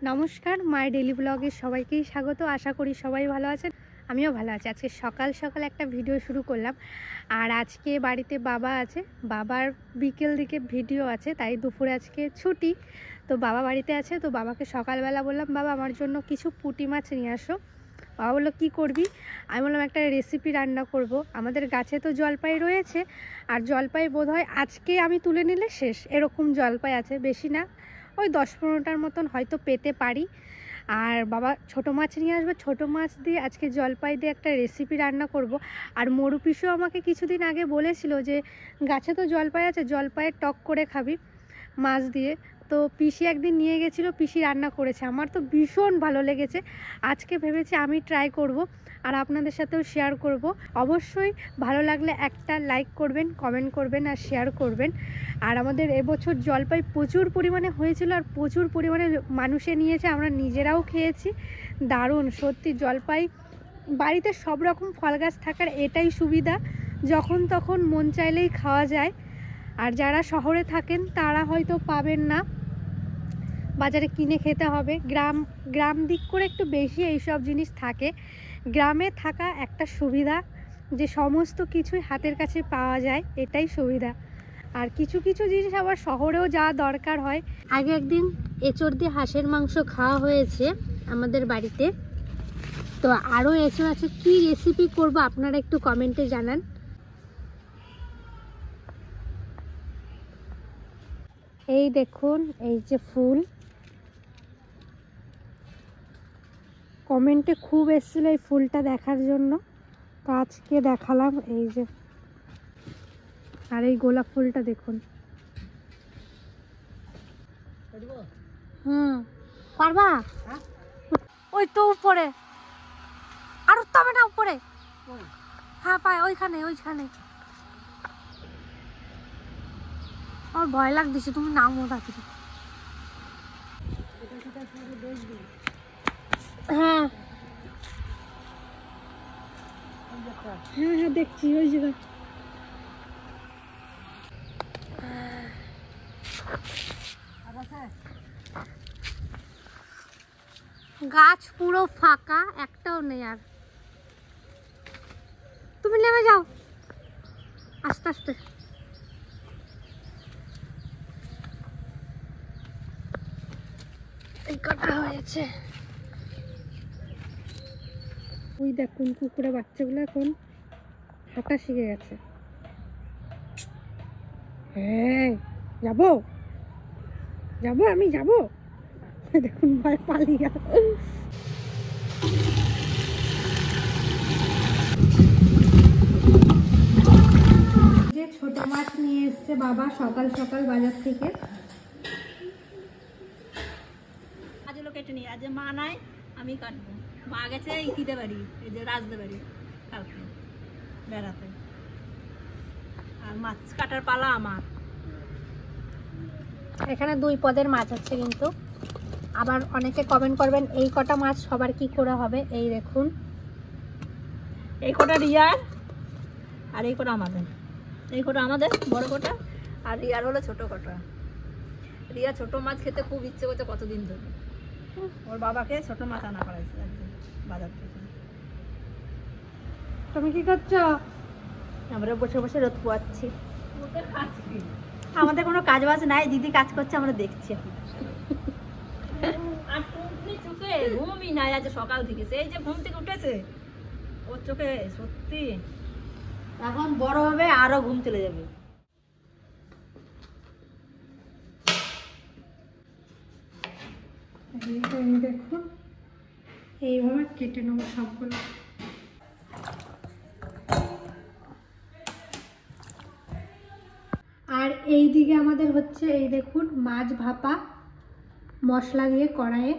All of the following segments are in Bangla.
নমস্কার, মাই ডেইলি ব্লগে সবাইকেই স্বাগত। আশা করি সবাই ভালো আছেন, আমিও ভালো আছি। আজকে সকাল সকাল একটা ভিডিও শুরু করলাম। আর আজকে বাড়িতে বাবা আছে, বাবার বিকেল দিকে ভিডিও আছে, তাই দুপুরে আজকে ছুটি। তো বাবা বাড়িতে আছে, তো বাবাকে সকালবেলা বললাম, বাবা আমার জন্য কিছু পুঁটি মাছ নিয়ে আসো। বাবা বললো কী করবি? আমি বললাম একটা রেসিপি রান্না করব। আমাদের গাছে তো জলপাই রয়েছে, আর জলপাই বোধহয় আজকে আমি তুলে নিলে শেষ, এরকম জলপাই আছে, বেশি না, ওই 10-15টার মতন হয়তো পেতে পারি। আর বাবা ছোটো মাছ নিয়ে আসবে, ছোটো মাছ দিয়ে আজকে জলপাই দিয়ে একটা রেসিপি রান্না করব। আর মরু পিসু আমাকে কিছুদিন আগে বলেছিল যে গাছে তো জলপাই আছে, জলপাইয়ের টক করে খাবি মাছ দিয়ে। তো পিসি একদিন নিয়ে গেছিলো, পিসি রান্না করেছে, আমার তো ভীষণ ভালো লেগেছে। আজকে ভেবেছি আমি ট্রাই করব আর আপনাদের সাথেও শেয়ার করব। অবশ্যই ভালো লাগলে একটা লাইক করবেন, কমেন্ট করবেন আর শেয়ার করবেন। আর আমাদের এবছর জলপাই প্রচুর পরিমাণে হয়েছিল আর প্রচুর পরিমাণে মানুষে নিয়েছে, আমরা নিজেরাও খেয়েছি। দারুণ সত্যি, জলপাই বাড়িতে সব রকম ফল গাছ থাকার এটাই সুবিধা, যখন তখন মন চাইলেই খাওয়া যায়। আর যারা শহরে থাকেন তারা হয়তো পাবেন না, বাজারে কিনে খেতে হবে। গ্রাম দিক করে একটু বেশি এইসব জিনিস থাকে। গ্রামে থাকা একটা সুবিধা যে সমস্ত কিছুই হাতের কাছে পাওয়া যায়, এটাই সুবিধা। আর কিছু কিছু জিনিস আবার শহরেও যাওয়া দরকার হয়। আগে একদিন এঁচড় দিয়ে হাঁসের মাংস খাওয়া হয়েছে আমাদের বাড়িতে, তো আরও এঁচড় আছে। কি রেসিপি করব আপনারা একটু কমেন্টে জানান। এই দেখুন, এই যে ফুল, কমেন্টে খুব এসেছিল এই ফুলটা দেখার জন্য, তো আজকে দেখালাম। এই যে, আর এই গোলাপ ফুলটা দেখুন। পারবা? ওই তো উপরে, আর উঠতে হবে না উপরে। হ্যাঁ পায়, ওইখানে ওইখানে। আমার ভয় লাগতেছে, তুমি নামো তাড়াতাড়ি। হ্যাঁ হ্যাঁ হ্যাঁ দেখছি ওই জায়গা। গাছ পুরো ফাঁকা, একটাও নেই। আর তুমি নেমে যাও আস্তে আস্তে। এই কটা হয়েছে। ওই দেখুন কুকুরের বাচ্চাগুলো এখন হাঁটা শিখে গেছে। হ্যাঁ যাবো যাবো, আমি যাবো। দেখুন ভয় পালিয়ে গেল। যে ছোট মাছ নিয়ে এসছে বাবা সকাল সকাল বাজার থেকে। আজও কেটে নিই, আজ মা নাই আমি কাটবো। মা গেছে ইতিতে বাড়ি, এই যে রাজদে বাড়ি কালকে বেড়াতে, আর মাছ কাটার পালা আমার। এখানে 2 পদের মাছ আছে, কিন্তু আবার অনেকে কমেন্ট করবেন এই কটা মাছ সবার কি করে হবে। এই দেখুন, এই কটা রিয়ার আর এই কটা আমাদের, এই কটা আমাদের বড় কটা, আর রিয়ার হলো ছোট কটা। রিয়া ছোট মাছ খেতে খুব ইচ্ছে করছে কতদিন ধরে, ওর বাবাকে ছোট মাছ আনা করাইছে একদিন বাজার থেকে। তুমি কি করছো? আমরা বসে বসে রোদ পোয়াচ্ছি। আমাদের কোনো কাজ বাজ নাই, দিদি কাজ করছে, আমরা দেখছি এখন। আর টুকলি চোখে ঘুমই নাই আজ সকাল থেকে, সেই যে ঘুম থেকে উঠেছে ওর চোখে সত্যি এখন বড় হবে আরো ঘুম চলে যাবে। দেখুন এইভাবে কেটে নেবো সবগুলো। আর এই দিকে আমাদের হচ্ছে, এই দেখুন মাছ ভাপা মশলা দিয়ে কড়াইয়ে।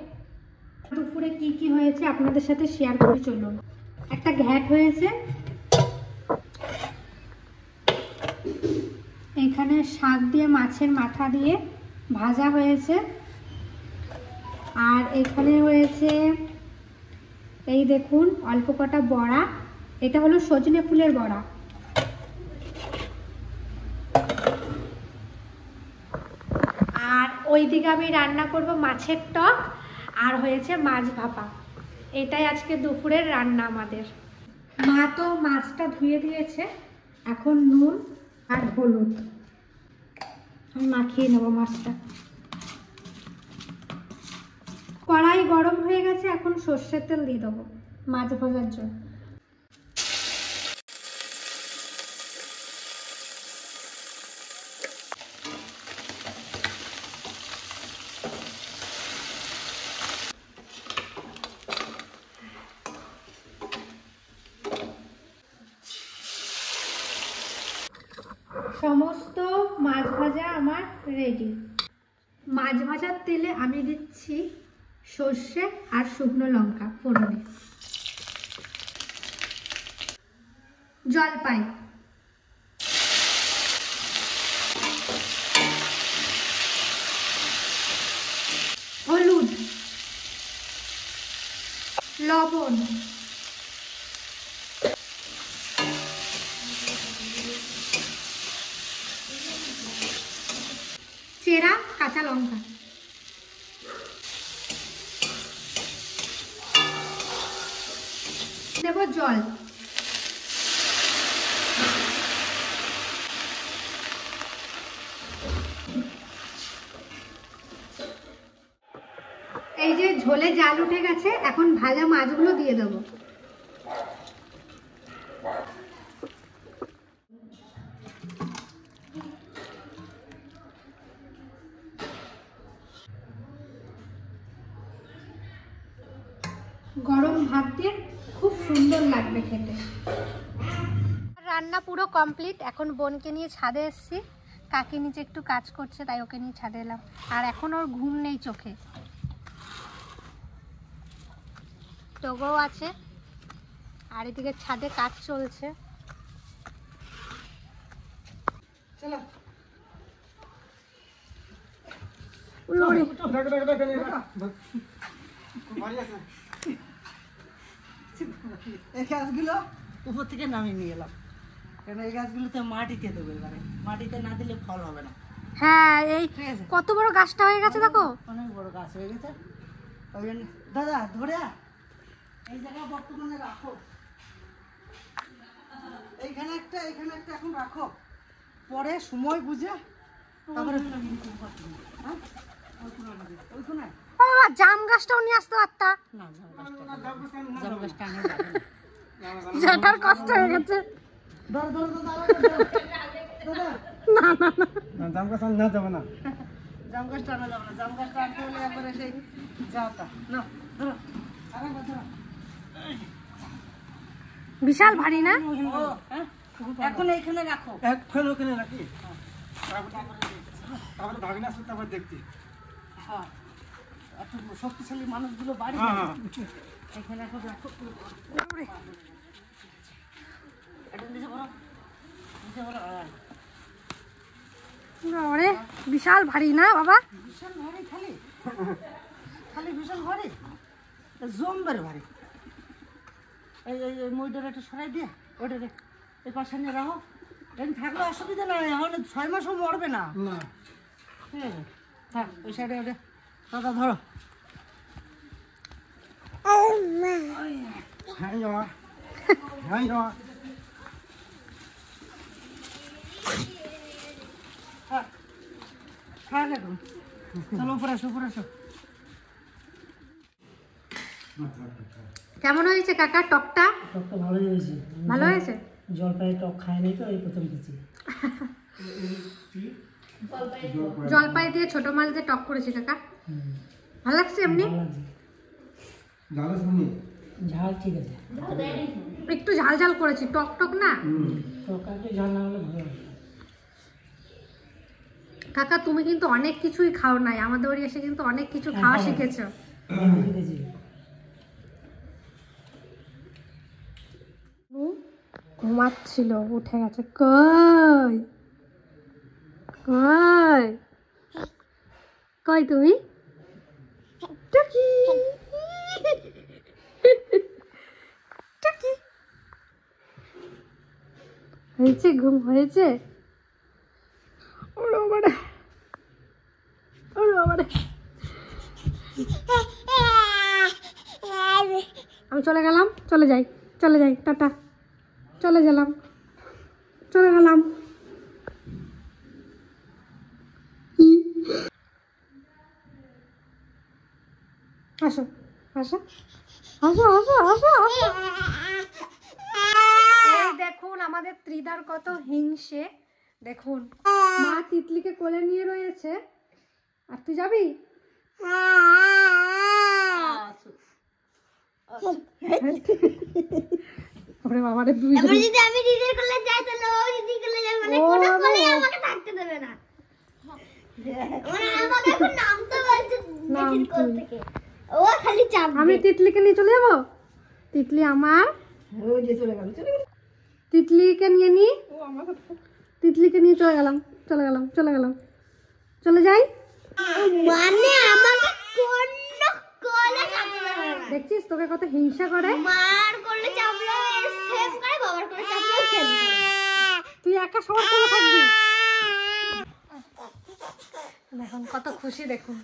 দুপুরে কি কি হয়েছে আপনাদের সাথে শেয়ার করে চলুন। একটা ঘ্যাট হয়েছে, এখানে শাক দিয়ে মাছের মাথা দিয়ে ভাজা হয়েছে, আর এখানে হয়েছে এই দেখুন অল্প কটা বড়া, এটা হলো সজনে ফুলের বড়া। আর ওইদিকে আমি রান্না করব মাছের টক হয়েছে মাছ ভাপা। এটাই আজকে দুপুরের রান্না আমাদের। মা তো মাছটা ধুয়ে দিয়েছে, এখন নুন আর হলুদ আমি মাখিয়ে নেব মাছটা। কড়াই গরম হয়ে গেছে, এখন সর্ষের তেল দিয়ে দেবো মাছ ভাজার জন্য। সমস্ত মাছ ভাজা আমার রেডি। মাছ ভাজার তেলে আমি দিচ্ছি সর্ষে আর শুকনো লঙ্কা ফোড়নে, জলপাই, হলুদ, লবণ, চেরা কাঁচা লঙ্কা, দেব জল। এই যে ঝোলে জাল উঠে গেছে, এখন ভাজা মাছগুলো দিয়ে দেবো। গরম ভাত দিয়ে খুব সুন্দর লাগবে খেতে। রান্না পুরো কমপ্লিট। এখন বোনকে নিয়ে ছাদে এসেছি, কাকি নিচে একটু কাজ করছে তাই ওকে নিয়ে ছাদে এলাম। আর এখন ওর ঘুম নেই চোখে, টগো আছে আর এদিকে ছাদে কাজ চলছে। চলো এই গাছগুলো উপর থেকে নামিয়ে নিয়ে এলাম, কারণ এই গাছগুলোতে মাটিতে দেবো। এবারে মাটিতে না দিলে ফল হবে না। হ্যাঁ, এই কত বড় গাছটা হয়ে গেছে দেখো, অনেক বড় গাছ হয়ে গেছে। ওই জন্য দাদা ধরে এই জায়গায় বর্তমানে রাখো, এইখানে একটা এখন রাখো, পরে সময় বুঝে তারপরে জাম গাছটাও নিয়ে আসতে পারতা। না জাম গাছটা আনা যাবে না, যেটার কষ্ট হয়ে গেছে। জাম গাছ আনা যাবে না, জাম গাছটা আনা যাবে না। জাম গাছটা আনতে হলে একবারে সেই যাওয়াটা না। ধরো বিশাল ভারী না? এখন এইখানে রাখো, এখন ওখানে রাখি, তারপরে ভাগিনা আসলে তারপর দেখছি। হ্যাঁ এত শক্তিশালী মানুষগুলো বাড়ি এখানে এখন রাখো। এটা নিচে বড়, নিচে বড়। আরে বিশাল ভারী না বাবা? বিশাল ভারী, খালি খালি বিশাল ভারী, জম্বের ভারী। এই এই মইটার একটা সরাই দিয়ে ওটা এই পাশে নিয়ে রাখো। এখানে থাকলে অসুবিধা নাই, এখন 6 মাসও মরবে না। ঠিক আছে, থাক ওই সাইডে ওটা। দাদা ধরো। হ্যাঁ যাওয়া, হ্যাঁ যাওয়া। থাক এখন, চলো উপরে আসো, উপরে আসো। কেমন হয়েছে কাকা টকটা? টকটা ভালোই হয়েছে। ভালো হয়েছে? জলপাই টক খায়নি তো, এই প্রথম খেয়েছি। জলপাই দিয়ে ছোট মাছ দিয়ে টক করেছি কাকা, ভালো লাগছে এমনি? ঝাল ঠিক আছে, একটু ঝাল ঝাল করেছি, টক টক না। টক একটু ঝাল না হলে ভালো লাগে। কাকা তুমি কিন্তু অনেক কিছুই খাও নাই, আমাদের বাড়ি এসে কিন্তু অনেক কিছু খাওয়া শিখেছো। শিখেছি। ঘুমাচ্ছিল, উঠে গেছে। কই কই কই তুমি? টুকি টুকি হয়েছে, ঘুম হয়েছে? ওরে বাবারে, ওরে বাবারে। চলে গেলাম, চলে যাই, টাটা, চলে গেলাম। আসো আসো আসো আসো আসো আসো। এই দেখুন আমাদের ত্রিদার কত হিংসে, দেখুন মা তিতলিকে কোলে নিয়ে রয়েছে, আর তুই যাবি? ওরে বাবারে, দুই যদি আমি দিদির কোলে যাই তাহলে ও দিদির কোলে যাবে, মানে কোনো কোলে আমাকে থাকতে দেবে না। মানে আমাকে এখন নামতে বলছে দিদির কোল থেকে, ও খালি চাপ। আমি তিতলিকে নিয়ে চলে যাবো, তিতলি আমার, ওই যে চলে গেল। তিতলিকে নিয়ে নি, তিতলিকে নিয়ে চলে গেলাম, চলে যাই। মানে আমাকে কোনো কোলে থাকতে দেবে না। দেখছিস তোকে কত হিংসা করে, মার কোলে চাপলে সেম করে, বাবার কোলে চাপলে সেম করে। তুই একা সবার কোলে থাকবি। দেখুন কত খুশি, দেখুন।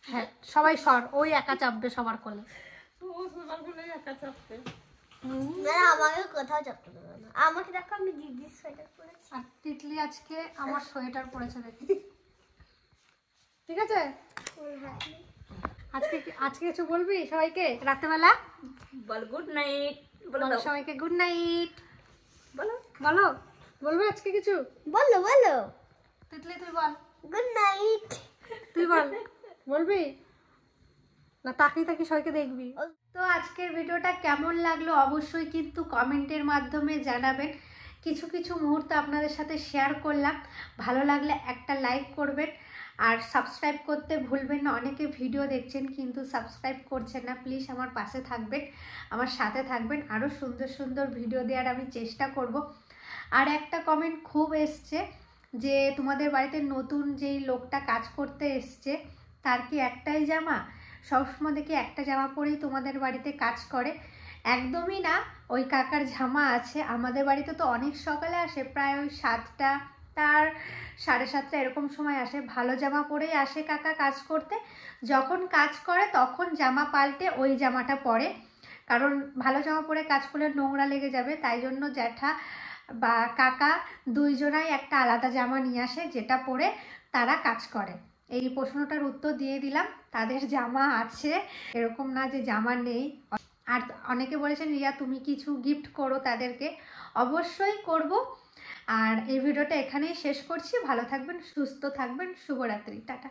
হ্যাঁ সবাই সর, ওই একা চাপবে সবার কোলে। না আমাকে কোথাও চাপতে দেবে না। আমাকে দেখো আমি দিদির সোয়েটার পরেছি। আর তিতলি আজকে আমার সোয়েটার পরেছে, দেখি। ঠিক আছে, আজকে কিছু বলবি সবাইকে রাতেবেলা? বল গুড নাইট, বলে বল দাও। সবাইকে গুড নাইট, বলো। বলবে আজকে কিছু? বলো বলো, তিতলি তুই বল, গুড নাইট। তুই বলবি না? তাকিয়ে সবাইকে দেখবি। তো আজকের ভিডিওটা কেমন লাগলো অবশ্যই কিন্তু কমেন্টের মাধ্যমে জানাবেন। কিছু কিছু মুহূর্ত আপনাদের সাথে শেয়ার করলাম, ভালো লাগলে একটা লাইক করবেন, আর সাবস্ক্রাইব করতে ভুলবেন না। অনেকে ভিডিও দেখছেন কিন্তু সাবস্ক্রাইব করছেন না, প্লিজ আমার পাশে থাকবেন, আমার সাথে থাকবেন, আরও সুন্দর সুন্দর ভিডিও দেওয়ার আমি চেষ্টা করব। আর একটা কমেন্ট খুব এসছে যে তোমাদের বাড়িতে নতুন যেই লোকটা কাজ করতে এসছে তার কি একটাই জামা? সবসময় দেখি একটা জামা পরেই তোমাদের বাড়িতে কাজ করে। একদমই না, ওই কাকার জামা আছে। আমাদের বাড়িতে তো অনেক সকালে আসে, প্রায় ওই 7টা, তার 7:30 এরকম সময় আসে। ভালো জামা পরেই আসে কাকা কাজ করতে, যখন কাজ করে তখন জামা পাল্টে ওই জামাটা পরে, কারণ ভালো জামা পরে কাজ করলে নোংরা লেগে যাবে। তাই জন্য জ্যাঠা বা কাকা দুইজনাই একটা আলাদা জামা নিয়ে আসে, যেটা পরে তারা কাজ করে। এই প্রশ্নটার উত্তর দিয়ে দিলাম, তাদের জামা আছে, এরকম না যে জামা নেই। আর অনেকে বলেছেন রিয়া তুমি কিছু গিফট করো তাদেরকে, অবশ্যই করব। আর এই ভিডিওটা এখানেই শেষ করছি। ভালো থাকবেন, সুস্থ থাকবেন, শুভরাত্রি, টাটা।